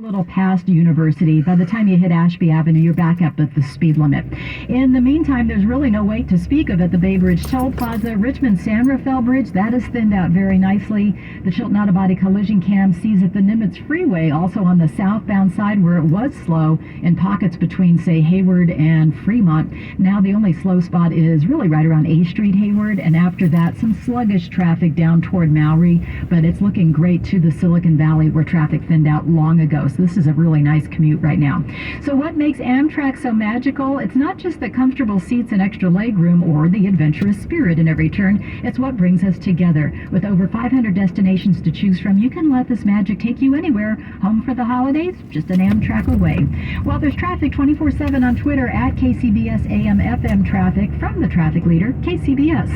Little past University. By the time you hit Ashby Avenue, you're back up at the speed limit. In the meantime, there's really no wait to speak of at the Bay Bridge Toll Plaza. Richmond San Rafael Bridge, that is thinned out very nicely. The Chilton Out-of-Body Collision Cam sees at the Nimitz Freeway, also on the southbound side where it was slow in pockets between, say, Hayward and Fremont. Now the only slow spot is really right around A Street, Hayward, and after that, some sluggish traffic down toward Mowry, but it's looking great to the Silicon Valley where traffic thinned out long ago. So this is a really nice commute right now. So what makes Amtrak so magical? It's not just the comfortable seats and extra legroom or the adventurous spirit in every turn. It's what brings us together. With over 500 destinations to choose from, you can let this magic take you anywhere. Home for the holidays? Just an Amtrak away. Well, there's traffic 24/7 on Twitter at KCBS AM FM traffic from the traffic leader, KCBS.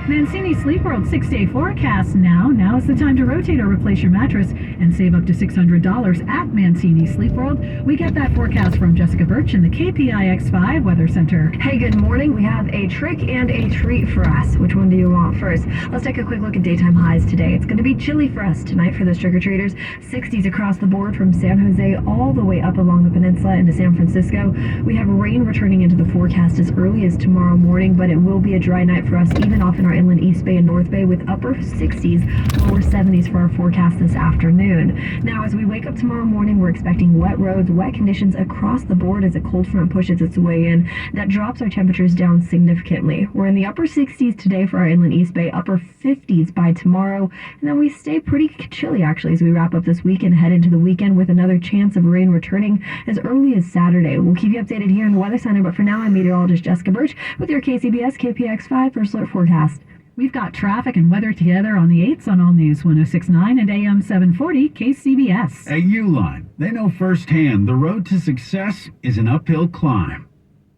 Mancini Sleep World 6-day forecast now. Now is the time to rotate or replace your mattress and save up to $600 at Mancini Sleep World. We get that forecast from Jessica Birch in the KPIX5 Weather Center. Hey, good morning. We have a trick and a treat for us. Which one do you want first? Let's take a quick look at daytime highs today. It's going to be chilly for us tonight for those trick-or-treaters. 60s across the board from San Jose all the way up along the peninsula into San Francisco. We have rain returning into the forecast as early as tomorrow morning, but it will be a dry night for us even off in our inland East Bay and North Bay with upper 60s, lower 70s for our forecast this afternoon. Now, as we wake up tomorrow morning, we're expecting wet roads, wet conditions across the board as a cold front pushes its way in. That drops our temperatures down significantly. We're in the upper 60s today for our inland East Bay, upper 50s by tomorrow, and then we stay pretty chilly actually as we wrap up this week and head into the weekend with another chance of rain returning as early as Saturday. We'll keep you updated here in the Weather Center, but for now, I'm meteorologist Jessica Birch with your KCBS KPX5 First Alert Forecast. We've got traffic and weather together on the 8s on All News 106.9 and AM 740 KCBS. At Uline, they know firsthand the road to success is an uphill climb.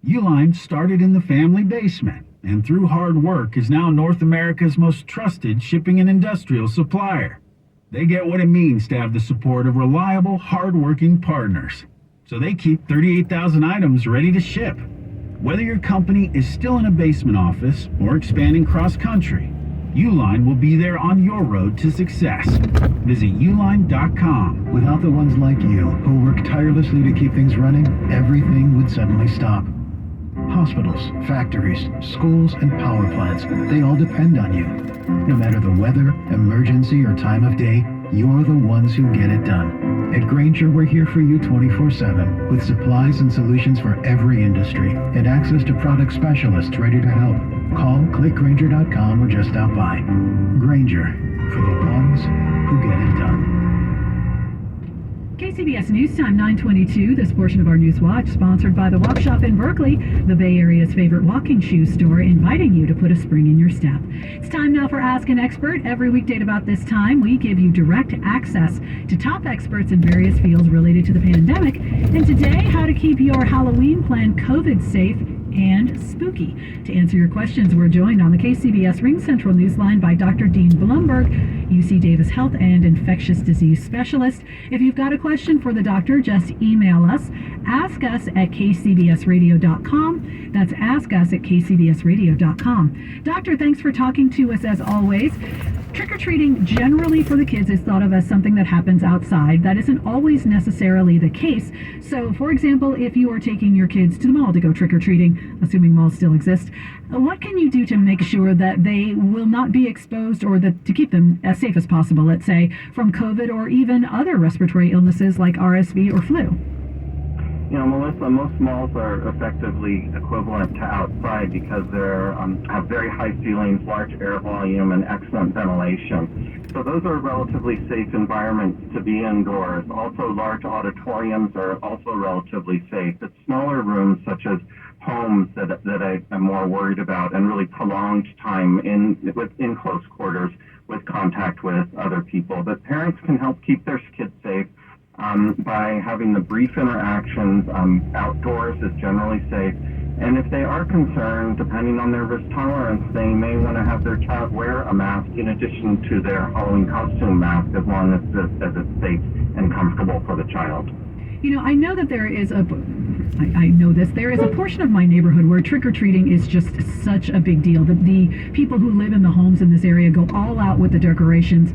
Uline started in the family basement and through hard work is now North America's most trusted shipping and industrial supplier. They get what it means to have the support of reliable, hard-working partners. So they keep 38,000 items ready to ship. Whether your company is still in a basement office or expanding cross-country, Uline will be there on your road to success. Visit uline.com. Without the ones like you who work tirelessly to keep things running, everything would suddenly stop. Hospitals, factories, schools, and power plants, they all depend on you. No matter the weather, emergency, or time of day, you're the ones who get it done. At Grainger, we're here for you 24/7 with supplies and solutions for every industry and access to product specialists ready to help. Call, click Grainger.com or just stop by. Grainger, for the ones who get it done. KCBS News Time 9:22. This portion of our News Watch sponsored by the Walk Shop in Berkeley, the Bay Area's favorite walking shoe store, inviting you to put a spring in your step. It's time now for Ask an Expert. Every weekday at about this time, we give you direct access to top experts in various fields related to the pandemic. And today, how to keep your Halloween plan COVID safe and spooky. To answer your questions, we're joined on the KCBS Ring Central Newsline by Dr. Dean Blumberg, UC Davis Health and Infectious Disease Specialist. If you've got a question for the doctor, just email us. Ask us at kcbsradio.com. That's ask us at kcbsradio.com. Doctor, thanks for talking to us as always. Trick-or-treating generally for the kids is thought of as something that happens outside. That isn't always necessarily the case. So, for example, if you are taking your kids to the mall to go trick-or-treating, assuming malls still exist, what can you do to make sure that they will not be exposed or that to keep them as safe as possible, let's say, from COVID or even other respiratory illnesses like RSV or flu? You know, Melissa, most malls are effectively equivalent to outside because they have very high ceilings, large air volume, and excellent ventilation. So those are relatively safe environments to be indoors. Also, large auditoriums are also relatively safe. It's smaller rooms such as homes that I am more worried about, and really prolonged time in close quarters with contact with other people. But parents can help keep their kids safe by having the brief interactions. Outdoors is generally safe. And if they are concerned, depending on their risk tolerance, they may want to have their child wear a mask in addition to their Halloween costume mask, as long as it's safe and comfortable for the child. You know, I know that there is a I know this. There is a portion of my neighborhood where trick-or-treating is just such a big deal. The people who live in the homes in this area go all out with the decorations.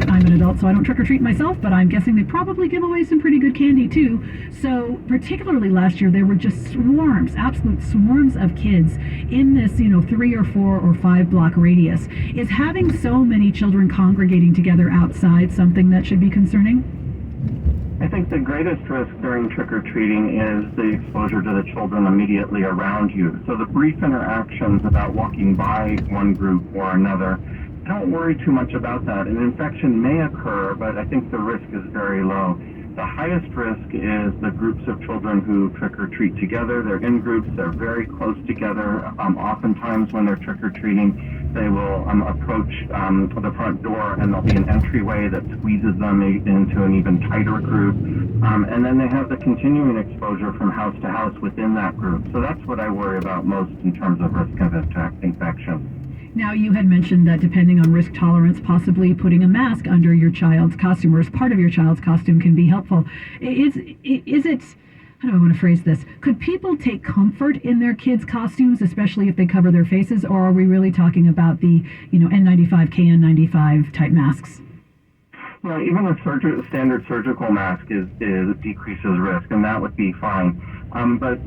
I'm an adult, so I don't trick-or-treat myself, but I'm guessing they probably give away some pretty good candy too. So particularly last year, there were just swarms, absolute swarms of kids in this, 3 or 4 or 5 block radius. Is having so many children congregating together outside something that should be concerning? I think the greatest risk during trick-or-treating is the exposure to the children immediately around you. So the brief interactions about walking by one group or another, don't worry too much about that. An infection may occur, but I think the risk is very low. The highest risk is the groups of children who trick-or-treat together. They're in groups, they're very close together. Oftentimes when they're trick-or-treating, they will approach the front door, and there'll be an entryway that squeezes them into an even tighter group. And then they have the continuing exposure from house to house within that group. So that's what I worry about most in terms of risk of infection. Now, you had mentioned that depending on risk tolerance, possibly putting a mask under your child's costume or as part of your child's costume can be helpful. Is it, how do I want to phrase this? Could people take comfort in their kids' costumes, especially if they cover their faces, or are we really talking about the, N95, KN95 type masks? Well, even a standard surgical mask decreases risk, and that would be fine. But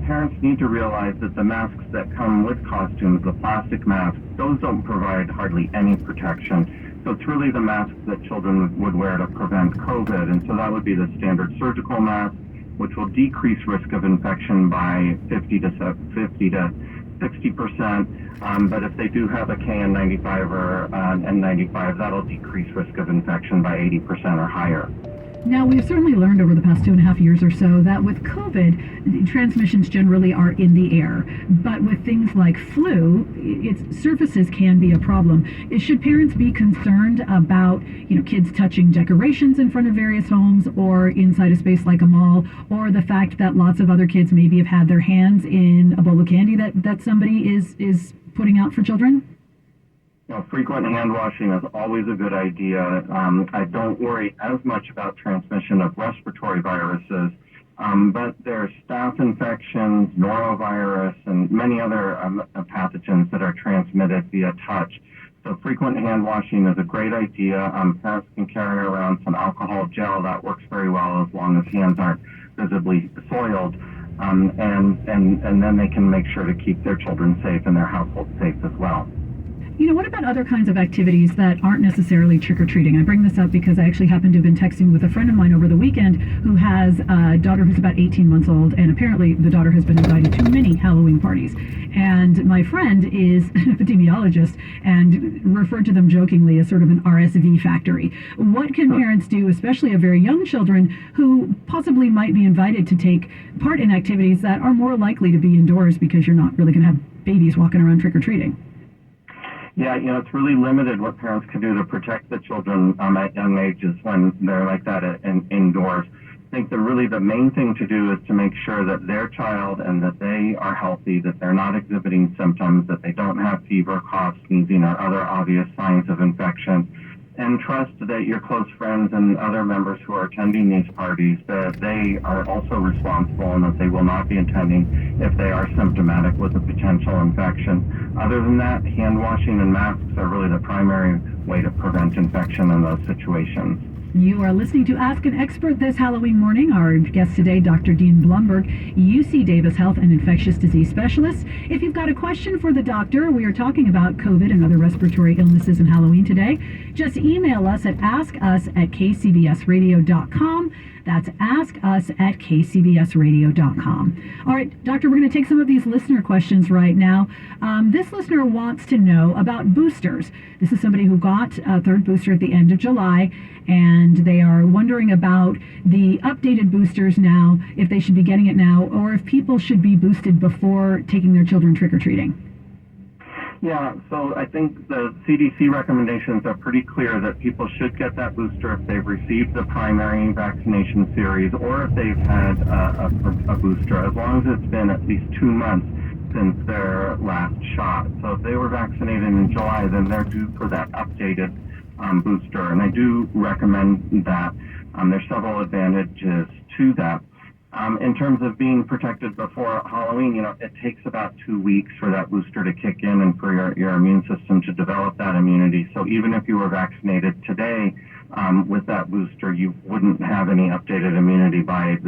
parents need to realize that the masks that come with costumes, the plastic masks, those don't provide hardly any protection. So it's really the masks that children would wear to prevent COVID. And so that would be the standard surgical mask, which will decrease risk of infection by 50 to 60%. But if they do have a KN95 or N95, that'll decrease risk of infection by 80% or higher. Now, we've certainly learned over the past 2.5 years or so that with COVID, transmissions generally are in the air. But with things like flu, its surfaces can be a problem. Should parents be concerned about, kids touching decorations in front of various homes or inside a space like a mall, or the fact that lots of other kids maybe have had their hands in a bowl of candy that somebody is putting out for children? Frequent hand washing is always a good idea. I don't worry as much about transmission of respiratory viruses, but there's staph infections, norovirus, and many other pathogens that are transmitted via touch. So frequent hand washing is a great idea. Parents can carry around some alcohol gel. That works very well as long as hands aren't visibly soiled. And then they can make sure to keep their children safe and their household safe as well. What about other kinds of activities that aren't necessarily trick-or-treating? I bring this up because I actually happened to have been texting with a friend of mine over the weekend who has a daughter who's about 18 months old, and apparently the daughter has been invited to many Halloween parties. And my friend is an epidemiologist and referred to them jokingly as sort of an RSV factory. What can parents do, especially of very young children who possibly might be invited to take part in activities that are more likely to be indoors because you're not really going to have babies walking around trick-or-treating? Yeah, it's really limited what parents can do to protect the children at young ages when they're like that indoors. I think the main thing to do is to make sure that their child and that they are healthy, that they're not exhibiting symptoms, that they don't have fever, cough, sneezing, or other obvious signs of infection. And trust that your close friends and other members who are attending these parties, that they are also responsible and that they will not be attending if they are symptomatic with a potential infection. Other than that, hand washing and masks are really the primary way to prevent infection in those situations. You are listening to Ask an Expert this Halloween morning. Our guest today, Dr. Dean Blumberg, UC Davis Health and Infectious Disease Specialist. If you've got a question for the doctor, we are talking about COVID and other respiratory illnesses in Halloween today. Just email us at askus@kcbsradio.com. That's askus@kcbsradio.com. All right, Doctor, we're going to take some of these listener questions right now. This listener wants to know about boosters. This is somebody who got a third booster at the end of July, and they are wondering about the updated boosters now, if they should be getting it now, or if people should be boosted before taking their children trick-or-treating. Yeah, so I think the CDC recommendations are pretty clear that people should get that booster if they've received the primary vaccination series or if they've had a booster, as long as it's been at least 2 months since their last shot. So if they were vaccinated in July, then they're due for that updated booster. And I do recommend that. There's several advantages to that. In terms of being protected before Halloween, it takes about 2 weeks for that booster to kick in and for your immune system to develop that immunity. So even if you were vaccinated today with that booster, you wouldn't have any updated immunity by the